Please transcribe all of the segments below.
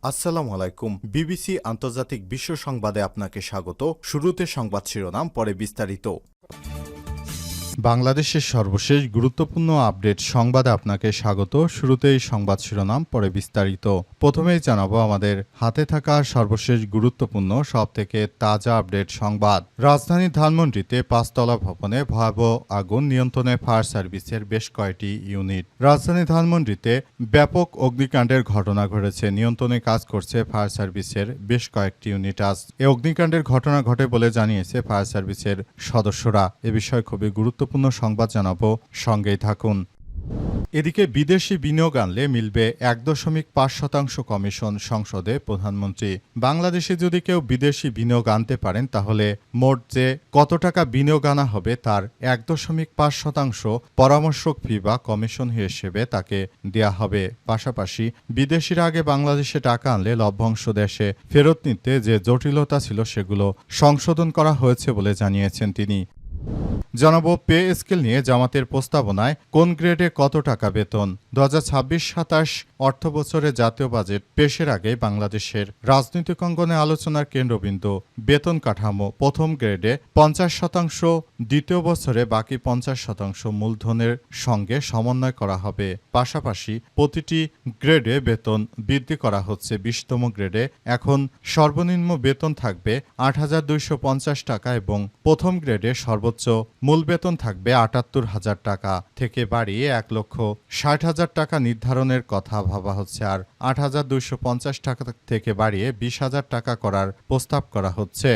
আসসালামু আলাইকুম। বিবিসি আন্তর্জাতিক বিশ্ব সংবাদে আপনাকে স্বাগত। শুরুতে সংবাদ শিরোনাম, পরে বিস্তারিত। বাংলাদেশের সর্বশেষ গুরুত্বপূর্ণ আপডেট সংবাদে আপনাকে স্বাগত। শুরুতেই সংবাদ শিরোনাম, পরে বিস্তারিত। প্রথমেই জানাবো আমাদের হাতে থাকা সর্বশেষ গুরুত্বপূর্ণ সবথেকে তাজা আপডেট সংবাদ। রাজধানীর ধানমন্ডিতে ৫তলা ভবনে ভয়াবহ আগুন, নিয়ন্ত্রণে ফায়ার সার্ভিসের বেশ কয়েকটি ইউনিট। রাজধানীর ধানমন্ডিতে ব্যাপক অগ্নিকাণ্ডের ঘটনা ঘটেছে। নিয়ন্ত্রণে কাজ করছে ফায়ার সার্ভিসের বেশ কয়েকটি ইউনিট। আজ এ অগ্নিকাণ্ডের ঘটনা ঘটে বলে জানিয়েছে ফায়ার সার্ভিসের সদস্যরা। এ বিষয়ে খুবই গুরুত্বপূর্ণ সংবাদ জানাবো, সঙ্গেই থাকুন। এদিকে বিদেশি বিনিয়োগ আনলে মিলবে ১.৫% কমিশন, সংসদে প্রধানমন্ত্রী। বাংলাদেশে যদি কেউ বিদেশি বিনিয়োগ আনতে পারেন তাহলে মোট যে কত টাকা বিনিয়োগ আনা হবে তার ১.৫% পরামর্শক ফি বা কমিশন হিসেবে তাকে দেয়া হবে। পাশাপাশি বিদেশিরা আগে বাংলাদেশে টাকা আনলে লভ্যাংশ দেশে ফেরত নিতে যে জটিলতা ছিল সেগুলো সংশোধন করা হয়েছে বলে জানিয়েছেন তিনি। জানাবো পে স্কেল নিয়ে জামাতের প্রস্তাবনায় কোন গ্রেডে কত টাকা বেতন। ২০২৬-২৭ অর্থ বছরে জাতীয় বাজেট পেশের আগে বাংলাদেশের রাজনৈতিক অঙ্গনে আলোচনার কেন্দ্রবিন্দু বেতন কাঠামো। প্রথম গ্রেডে ৫০%, দ্বিতীয় বছরে বাকি ৫০% মূলধনের সঙ্গে সমন্বয় করা হবে। পাশাপাশি প্রতিটি গ্রেডে বেতন বৃদ্ধি করা হচ্ছে। ২০তম গ্রেডে এখন সর্বনিম্ন বেতন থাকবে ৮,২৫০ টাকা এবং প্রথম গ্রেডে সর্বোচ্চ মূল বেতন থাকবে ৭৮,০০০ টাকা থেকে বাড়িয়ে ১,৬০,০০০ টাকা নির্ধারণের কথা ভাবা হচ্ছে। আর ৮,২৫০ টাকা থেকে বাড়িয়ে ২০,০০০ টাকা করার প্রস্তাব করা হচ্ছে।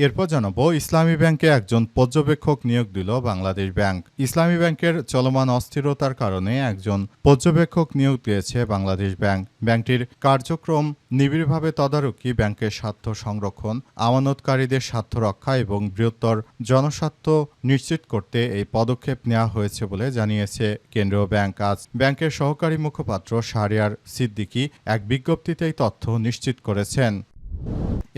এরপর জানাবো ইসলামী ব্যাংকে একজন পর্যবেক্ষক নিয়োগ দিল বাংলাদেশ ব্যাংক। ইসলামী ব্যাংকের চলমান অস্থিরতার কারণে একজন পর্যবেক্ষক নিয়োগ দিয়েছে বাংলাদেশ ব্যাংক। ব্যাংকটির কার্যক্রম নিবিড়ভাবে তদারকি, ব্যাংকের স্বার্থ সংরক্ষণ, আমানতকারীদের স্বার্থ রক্ষা এবং বৃহত্তর জনস্বার্থ নিশ্চিত করতে এই পদক্ষেপ নেওয়া হয়েছে বলে জানিয়েছে কেন্দ্রীয় ব্যাংক। আজ ব্যাংকের সহকারী মুখপাত্র শাহরিয়ার সিদ্দিকী এক বিজ্ঞপ্তিতে এই তথ্য নিশ্চিত করেছেন।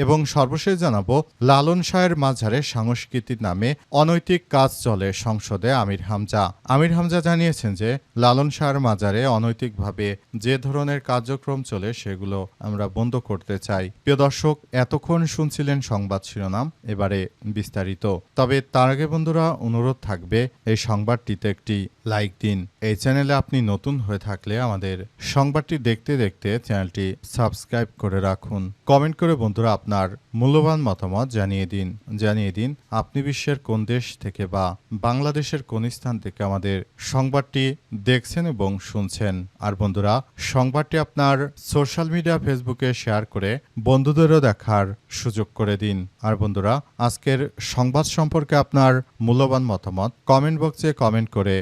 এবং সর্বশেষ জানাবো লালন শাহের মাজারে সংস্কৃতির নামে অনৈতিক কাজ চলে, সংসদে আমির হামজা। আমির হামজা জানিয়েছেন যে লালন শাহের মাজারে অনৈতিকভাবে যে ধরনের কার্যক্রম চলে সেগুলো আমরা বন্ধ করতে চাই। প্রিয় দর্শক, এতক্ষণ শুনছিলেন সংবাদ শিরোনাম, এবারে বিস্তারিত। তবে তার আগে বন্ধুরা অনুরোধ থাকবে এই সংবাদটিতে একটি লাইক দিন। এই চ্যানেলে আপনি নতুন হয়ে থাকলে আমাদের সংবাদটি দেখতে দেখতে চ্যানেলটি সাবস্ক্রাইব করে রাখুন। কমেন্ট করে বন্ধুরা আপনার মূল্যবান মতামত জানিয়ে দিন আপনি বিশ্বের কোন দেশ থেকে বা বাংলাদেশের কোন স্থান থেকে আমাদের সংবাদটি দেখছেন এবং শুনছেন। আর বন্ধুরা, সংবাদটি আপনার সোশ্যাল মিডিয়া ফেসবুকে শেয়ার করে বন্ধুদেরও দেখার সুযোগ করে দিন। আর বন্ধুরা, আজকের সংবাদ সম্পর্কে আপনার মূল্যবান মতামত কমেন্ট বক্সে কমেন্ট করে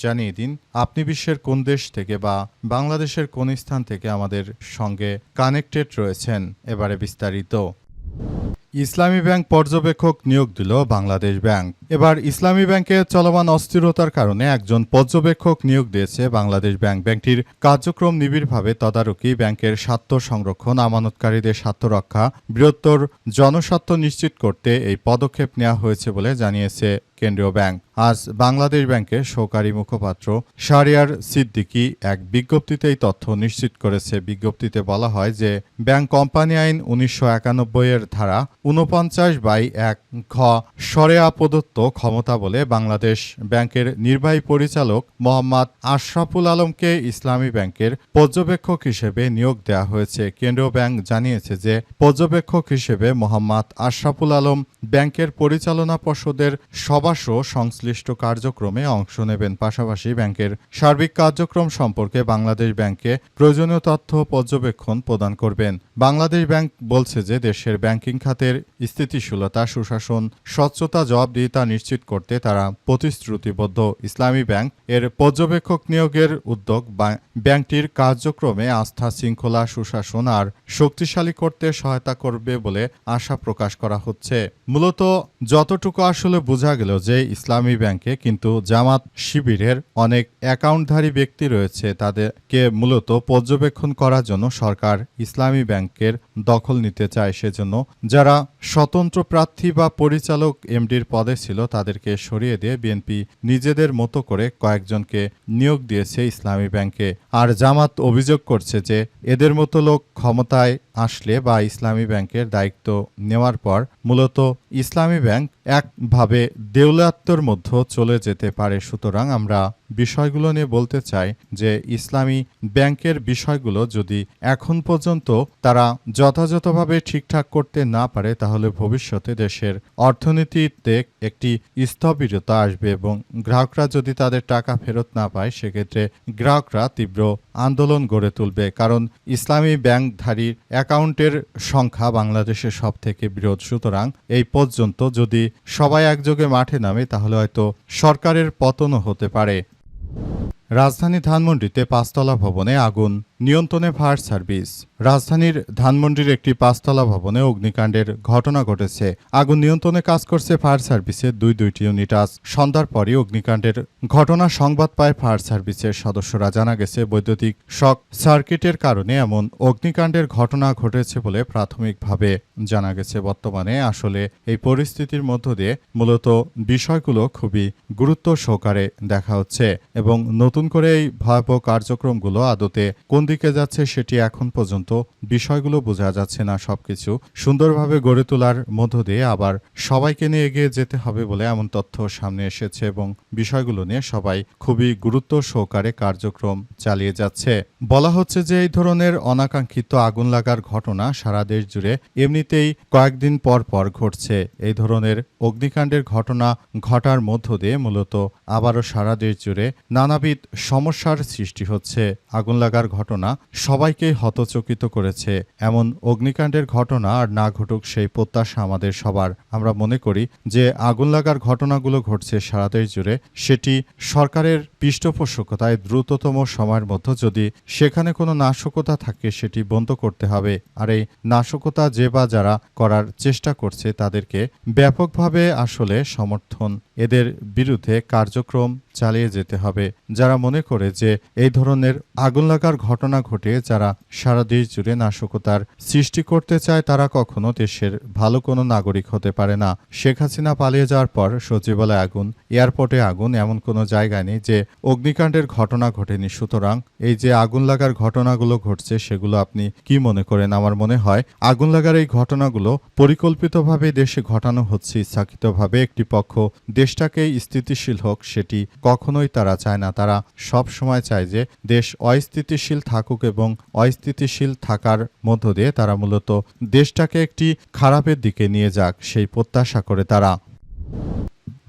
জানিয়ে দিন আপনি বিশ্বের কোন দেশ থেকে বা বাংলাদেশের কোন স্থান থেকে আমাদের সঙ্গে কানেক্টেড রয়েছেন। এবারে বিস্তারিত। ইসলামী ব্যাংক পর্যবেক্ষক নিয়োগ দিল বাংলাদেশ ব্যাংক। এবার ইসলামী ব্যাংকে চলমান অস্থিরতার কারণে একজন পর্যবেক্ষক নিয়োগ দিয়েছে বাংলাদেশ ব্যাংক। ব্যাংকটির কার্যক্রম নিবিড়ভাবে তদারকি, ব্যাংকের স্বার্থ সংরক্ষণ, আমানতকারীদের স্বার্থ রক্ষা, বৃহত্তর জনস্বার্থ নিশ্চিত করতে এই পদক্ষেপ নেওয়া হয়েছে বলে জানিয়েছে কেন্দ্রীয় ব্যাংক। আজ বাংলাদেশ ব্যাংকের সহকারী মুখপাত্র শাহরিয়ার সিদ্দিকী এক বিজ্ঞপ্তিতে এই তথ্য নিশ্চিত করেছে। বিজ্ঞপ্তিতে বলা হয় যে ব্যাংক কোম্পানি আইন ১৯৯১ এর ধারা ৪৯/১ খ সরেয়া প্রদত্ত ক্ষমতা বলে বাংলাদেশ ব্যাংকের নির্বাহী পরিচালক মোহাম্মদ আশরাফুল আলমকে ইসলামী ব্যাংকের পর্যবেক্ষক হিসেবে নিয়োগ দেওয়া হয়েছে। কেন্দ্রীয় ব্যাংক জানিয়েছে যে পর্যবেক্ষক হিসেবে মোহাম্মদ আশরাফুল আলম ব্যাংকের পরিচালনা পর্ষদের সভাসহ সংশ্লিষ্ট কার্যক্রমে অংশ নেবেন। পাশাপাশি ব্যাংকের সার্বিক কার্যক্রম সম্পর্কে বাংলাদেশ ব্যাংককে প্রয়োজনীয় তথ্য পর্যবেক্ষণ প্রদান করবেন। বাংলাদেশ ব্যাংক বলছে যে দেশের ব্যাংকিং খাতের স্থিতিশীলতা, সুশাসন, স্বচ্ছতা, জবাবদিহিতা নিশ্চিত করতে তারা প্রতিশ্রুতিবদ্ধ। ইসলামী ব্যাংক এর পর্যবেক্ষক নিয়োগের উদ্যোগ ব্যাংকটির কার্যক্রমে আস্থা, শৃঙ্খলা, সুশাসন আর শক্তিশালী করতে সহায়তা করবে বলে আশা প্রকাশ করা হচ্ছে। মূলত যতটুকু আসলে বোঝা গেল যে ইসলামী ব্যাংকে, কিন্তু জামাত শিবিরের অনেক অ্যাকাউন্টধারী ব্যক্তি রয়েছে, তাদেরকে মূলত পর্যবেক্ষণ করার জন্য সরকার ইসলামী ব্যাংকের দখল নিতে চায়। সেজন্য যারা স্বতন্ত্র প্রার্থী বা পরিচালক এমডির পদে ছিল তাদেরকে সরিয়ে দিয়ে বিএনপি নিজেদের মতো করে কয়েকজনকে নিয়োগ দিয়েছে ইসলামী ব্যাংকে। আর জামাত অভিযোগ করছে যে এদের মতো লোক ক্ষমতায় আসলে বা ইসলামী ব্যাংকের দায়িত্ব নেওয়ার পর মূলত ইসলামী ব্যাংক একভাবে দেউলাত্বর মধ্যে চলে যেতে পারে। সুতরাং আমরা বিষয়গুলো নিয়ে বলতে চাই যে ইসলামী ব্যাংকের বিষয়গুলো যদি এখন পর্যন্ত তারা যথাযথভাবে ঠিকঠাক করতে না পারে তাহলে ভবিষ্যতে দেশের অর্থনীতিতে একটি স্থবিরতা আসবে এবং গ্রাহকরা যদি তাদের টাকা ফেরত না পায় সেক্ষেত্রে গ্রাহকরা তীব্র আন্দোলন গড়ে তুলবে। কারণ ইসলামী ব্যাংকধারীর অ্যাকাউন্টের সংখ্যা বাংলাদেশে সব থেকে বৃহৎ। সুতরাং এই পর্যন্ত যদি সবাই একযোগে মাঠে নামে তাহলে হয়তো সরকারের পতনও হতে পারে। রাজধানী ধানমন্ডিতে ৫তলা ভবনে আগুন, নিয়ন্ত্রণে ফায়ার সার্ভিস। রাজধানীর ধানমন্ডির একটি ৫তলা ভবনে অগ্নিকাণ্ডের ঘটনা ঘটেছে। আগুন নিয়ন্ত্রণে কাজ করছে ফায়ার সার্ভিসের দুইটি ইউনিট। আজ সন্ধ্যার পরই অগ্নিকাণ্ডের ঘটনা সংবাদ পায় ফায়ার সার্ভিসের সদস্যরা। জানা গেছে বৈদ্যুতিক শক সার্কিটের কারণে এমন অগ্নিকাণ্ডের ঘটনা ঘটেছে বলে প্রাথমিকভাবে জানা গেছে। বর্তমানে আসলে এই পরিস্থিতির মধ্য দিয়ে মূলত বিষয়গুলো খুবই গুরুত্ব সহকারে দেখা হচ্ছে এবং নতুন করে এই ভয়াবহ কার্যক্রমগুলো আদতে কোন দিকে যাচ্ছে সেটি এখন পর্যন্ত বিষয়গুলো বোঝা যাচ্ছে না। সবকিছু সুন্দরভাবে গড়ে তোলার মধ্য দিয়ে আবার সবাইকে নিয়ে এগিয়ে যেতে হবে বলে এমন তথ্য সামনে এসেছে এবং বিষয়গুলো নিয়ে সবাই খুবই গুরুত্ব সহকারে কার্যক্রম চালিয়ে যাচ্ছে। বলা হচ্ছে যে এই ধরনের অনাকাঙ্ক্ষিত আগুন লাগার ঘটনা সারা দেশ জুড়ে এমনিতেই কয়েকদিন পর পর ঘটছে। এই ধরনের অগ্নিকাণ্ডের ঘটনা ঘটার মধ্য দিয়ে মূলত আবারও সারা দেশ জুড়ে নানাবিধ সমস্যার সৃষ্টি হচ্ছে। আগুন লাগার ঘটনা সবাইকে হতচকিত করেছে। এমন অগ্নিকাণ্ডের ঘটনা আর না ঘটুক সেই প্রত্যাশা আমাদের সবার। আমরা মনে করি যে আগুন লাগার ঘটনাগুলো ঘটছে সারা দেশ জুড়ে, সেটি সরকারের পৃষ্ঠপোষকতায় দ্রুততম সময়ের মধ্যে যদি সেখানে কোনো নাশকতা থাকে সেটি বন্ধ করতে হবে। আর এই নাশকতা যে বা যারা করার চেষ্টা করছে তাদেরকে ব্যাপকভাবে আসলে সমর্থন, এদের বিরুদ্ধে কার্যক্রম চালিয়ে যেতে হবে। যারা মনে করে যে এই ধরনের আগুন লাগার ঘটনা ঘটে যারা সারা দেশ জুড়ে নাশকতার সৃষ্টি করতে চায় তারা কখনো দেশের ভালো কোনো নাগরিক হতে পারে না। শেখ হাসিনা পালিয়ে যাওয়ার পর সচিবালয়ে আগুন, এয়ারপোর্টে আগুন, এমন কোনো জায়গায় নেই যে অগ্নিকাণ্ডের ঘটনা ঘটেনি। সুতরাং এই যে আগুন লাগার ঘটনাগুলো ঘটছে সেগুলো আপনি কি মনে করেন? আমার মনে হয় আগুন লাগার এই ঘটনাগুলো পরিকল্পিতভাবে দেশে ঘটানো হচ্ছে ইচ্ছাকৃতভাবে। একটি পক্ষ দেশটাকে স্থিতিশীল হোক সেটি কখনোই তারা চায় না। তারা সব সময় চায় যে দেশ অস্থিতিশীল থাকুক এবং অস্থিতিশীল থাকার মধ্য দিয়ে তারা মূলত দেশটাকে একটি খারাপের দিকে নিয়ে যাক সেই প্রত্যাশা করে তারা।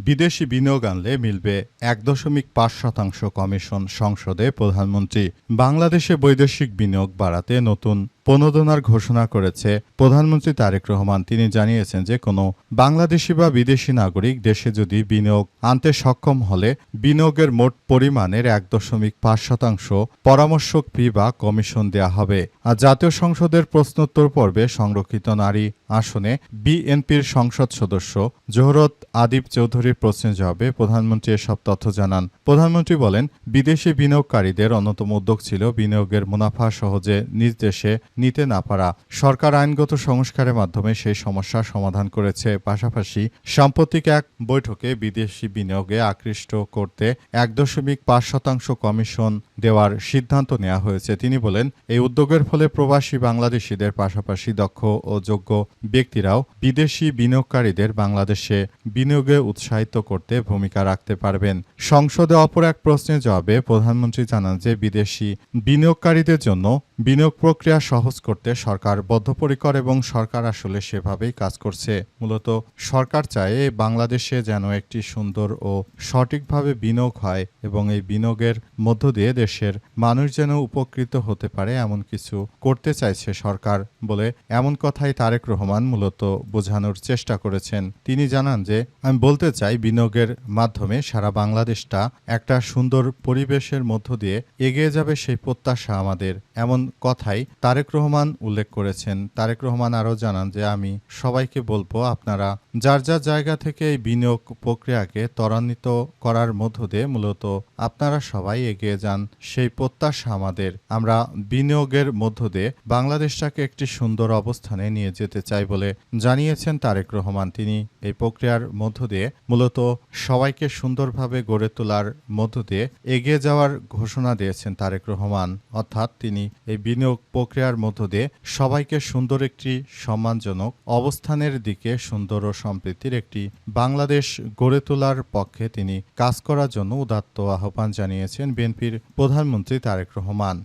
বিদেশি বিনিয়োগ আনলে মিলবে ১.৫% কমিশন, সংসদে প্রধানমন্ত্রী। বাংলাদেশে বৈদেশিক বিনিয়োগ বাড়াতে নতুন প্রণোদনার ঘোষণা করেছে প্রধানমন্ত্রী তারেক রহমান। তিনি জানিয়েছেন যে কোনো বাংলাদেশি বা বিদেশি নাগরিক দেশে যদি বিনিয়োগ আনতে সক্ষম হলে বিনিয়োগের মোট পরিমাণের ১.৫% পরামর্শক ফি বা কমিশন দেয়া হবে। আর জাতীয় সংসদের প্রশ্নোত্তর পর্বে সংরক্ষিত নারী আসনে বিএনপির সংসদ সদস্য জোহরত আদিব চৌধুরীর প্রশ্নের জবাবে প্রধানমন্ত্রী এসব তথ্য জানান। প্রধানমন্ত্রী বলেন, বিদেশি বিনিয়োগকারীদের অন্যতম উদ্যোগ ছিল বিনিয়োগের মুনাফা সহজে নিজ দেশে নিতে না পারা। সরকার আইনগত সংস্কারের মাধ্যমে সেই সমস্যার সমাধান করেছে। পাশাপাশি সাম্প্রতিক এক বৈঠকে বিদেশি বিনিয়োগে আকৃষ্ট করতে ১.৫% কমিশন দেওয়ার সিদ্ধান্ত নেওয়া হয়েছে। তিনি বলেন, এই উদ্যোগের ফলে প্রবাসী বাংলাদেশিদের পাশাপাশি দক্ষ ও যোগ্য ব্যক্তিরাও বিদেশি বিনিয়োগকারীদের বাংলাদেশে বিনিয়োগে উৎসাহিত করতে ভূমিকা রাখতে পারবেন। সংসদে অপর এক প্রশ্নের জবাবে প্রধানমন্ত্রী জানান যে বিদেশি বিনিয়োগকারীদের জন্য বিনিয়োগ প্রক্রিয়া সহজ করতে সরকার বদ্ধপরিকর এবং সরকার আসলে সেভাবেই কাজ করছে। মূলত সরকার চায় বাংলাদেশে যেন একটি সুন্দর ও সঠিকভাবে বিনিয়োগ হয় এবং এই বিনিয়োগের মধ্য দিয়ে দেশের মানুষ যেন উপকৃত হতে পারে এমন কিছু করতে চাইছে সরকার বলে এমন কথাই তারেক রহমান মূলত বোঝানোর চেষ্টা করেছেন। তিনি জানান যে, আমি বলতে চাই বিনিয়োগের মাধ্যমে সারা বাংলাদেশটা একটা সুন্দর পরিবেশের মধ্য দিয়ে এগিয়ে যাবে সেই প্রত্যাশা আমাদের, এমন কথাই তারেক রহমান উল্লেখ করেছেন। তারেক রহমান আরও জানান যে, আমি সবাইকে বলবো আপনারা যার যার জায়গা থেকে এই বিনিয়োগ প্রক্রিয়াকে ত্বরান্বিত করার মধ্য দিয়ে মূলত আপনারা সবাই এগিয়ে যান, সেই প্রত্যাশা আমাদের। আমরা বিনিয়োগের মধ্য দিয়ে বাংলাদেশটাকে একটি সুন্দর অবস্থানে নিয়ে যেতে চাই বলে জানিয়েছেন তারেক রহমান। তিনি এই প্রক্রিয়ার মধ্য দিয়ে মূলত সবাইকে সুন্দরভাবে গড়ে তোলার মধ্য দিয়ে এগিয়ে যাওয়ার ঘোষণা দিয়েছেন তারেক রহমান। অর্থাৎ তিনি এই বিনিয়োগ প্রক্রিয়ার মধ্য দিয়ে সবাইকে সুন্দর একটি সম্মানজনক অবস্থানের দিকে সুন্দর ও সম্প্রীতির একটি বাংলাদেশ গড়ে তোলার পক্ষে তিনি কাজ করার জন্য উদাত্ত আহ্বান জানিয়েছেন বিএনপির প্রধানমন্ত্রী তারেক রহমান।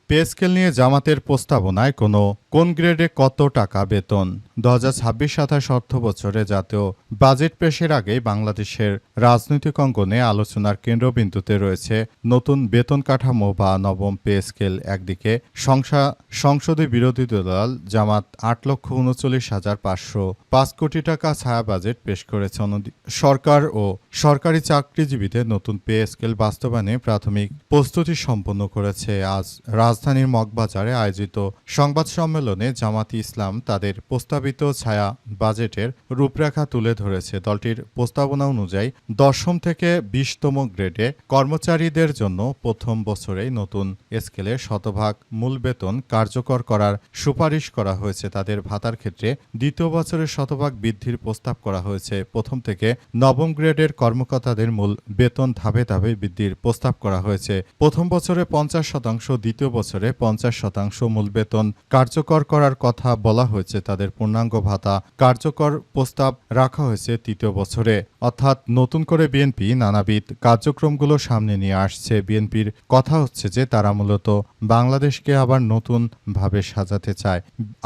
পে স্কেল নিয়ে জামাতের প্রস্তাবনায় কোন গ্রেডে কত টাকা বেতন 2026-27 অর্থবছরে জাতীয় বাজেট পেশের আগেই বাংলাদেশের রাজনৈতিক অঙ্গনে আলোচনার কেন্দ্রবিন্দুতে রয়েছে নতুন বেতন কাঠামো বা নবম পে স্কেল। একদিকে সংসদে বিরোধী দল জামাত 8,39,505 কোটি টাকা ছায়া বাজেট পেশ করেছে। সরকার ও সরকারি চাকরিজীবীদের নতুন পে স্কেল বাস্তবায়নে প্রাথমিক প্রস্তুতি সম্পন্ন করেছে। আজ রাজধানীর মগবাজারে আয়োজিত সংবাদ সম্মেলনে জামাতি ইসলাম তাদের প্রস্তাবিত ছায়া বাজেটের রূপরেখা তুলে ধরেছে। দলটির প্রস্তাবনা অনুযায়ী 10ম থেকে 20তম গ্রেডে কর্মচারীদের জন্য প্রথম বছরেই নতুন স্কেলে শতভাগ মূল বেতন কার্যকর করার সুপারিশ করা হয়েছে। তাদের ভাতার ক্ষেত্রে দ্বিতীয় বছরে শতভাগ বৃদ্ধির প্রস্তাব করা হয়েছে। প্রথম থেকে নবম গ্রেডের কর্মকর্তাদের মূল বেতন ধাপে ধাপে বৃদ্ধির প্রস্তাব করা হয়েছে। প্রথম বছরে 50%, দ্বিতীয় বছরে 50% মূল বেতন কার্যকর করার কথা বলা হয়েছে। তাদের পূর্ণাঙ্গ ভাতা কার্যকর প্রস্তাব রাখা হয়েছে তৃতীয় বছরে। অর্থাৎ নতুন করে বিএনপি নানাবিধ কার্যক্রমগুলো সামনে নিয়ে আসছে। বিএনপির কথা হচ্ছে যে তারা মূলত বাংলাদেশকে আবার নতুন ভাবে সাজাতে চায়।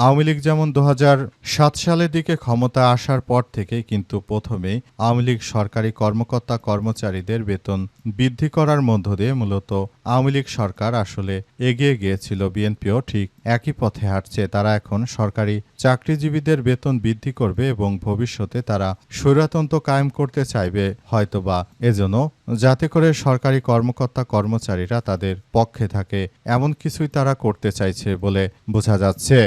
আওয়ামী লীগ যেমন 2007 সালের দিকে ক্ষমতা আসার পর থেকে কিন্তু প্রথমেই আওয়ামী লীগ সরকারি কর্মকর্তা কর্মচারীদের বেতন বৃদ্ধি করার মধ্য দিয়ে মূলত আওয়ামী লীগ সরকার আসলে এগিয়ে গিয়েছিল। বিএনপিও ঠিক একই পথে হাঁটছে। তারা এখন সরকারি চাকরিজীবীদের বেতন বৃদ্ধি করবে এবং ভবিষ্যতে তারা স্বৈরতন্ত্র কায়েম করতে চাইবে হয়তোবা, এজন্য যাতে করে সরকারি কর্মকর্তা কর্মচারীরা তাদের পক্ষে থাকে এমন কিছুই তারা করতে চাইছে বলে বোঝা যাচ্ছে।